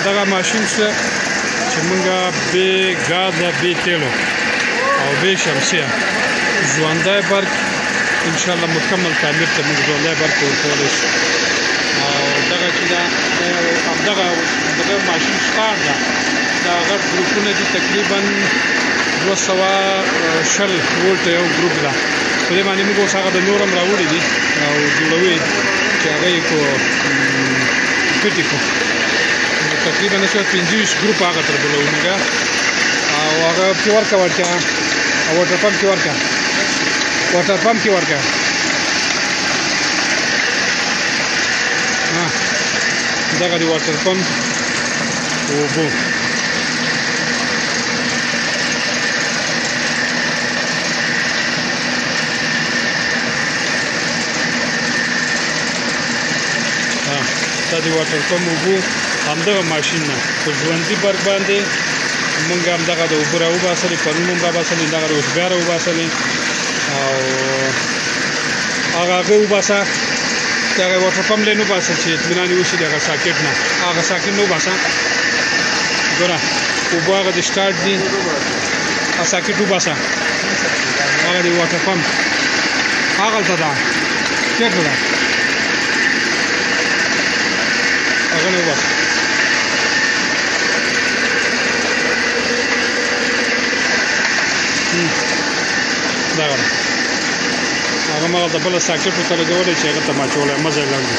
دغه ماشین شته چې مونږه بې ګازه بې تیلو او بې شمسیه ژوندی برق انشاءالله مکمل تعمیر ته موږ ژوندی برق ورکولی شو او دغه چې ده همدغه ماشین سټارټ ده دا هغه ګروپونه دي تقریبا 260 ولټه یو ګروپ ده په دې باندې موږ اوس هغه د نور هم راوړي دي او جوړوي چې هغه یې کو فټ یې کو تقریبا 25 ګروپ هغه تر بلو موږ او هغه کې ورکه ورکه او واټر پمپ کې ورکه واټر پمپ کې ورکه دغه دی واټر پمپ اوبو دا دی واټر پمپ اوبو همدغه ماشین نه په ژوندي برق باندې مونږ همدغه د اوبه راوباسلې پرون هم راباسلې دغه اوس بیا راوباسلې او هغه وباسه دغه واټر پمپ له نو باسه چې اطمینان وشي دغه ساکټ نه هغه ساکټ نو باسه ګوره اوبه هغه د سټارټ دي هغه ساکټ وباسه هغه د واټر پمپ هغلته ده چېرته ده هغه نه وباسه دغه هغه مغه د بل ساکټ ته لګولې چې هغه ته ما چولې مزه لګي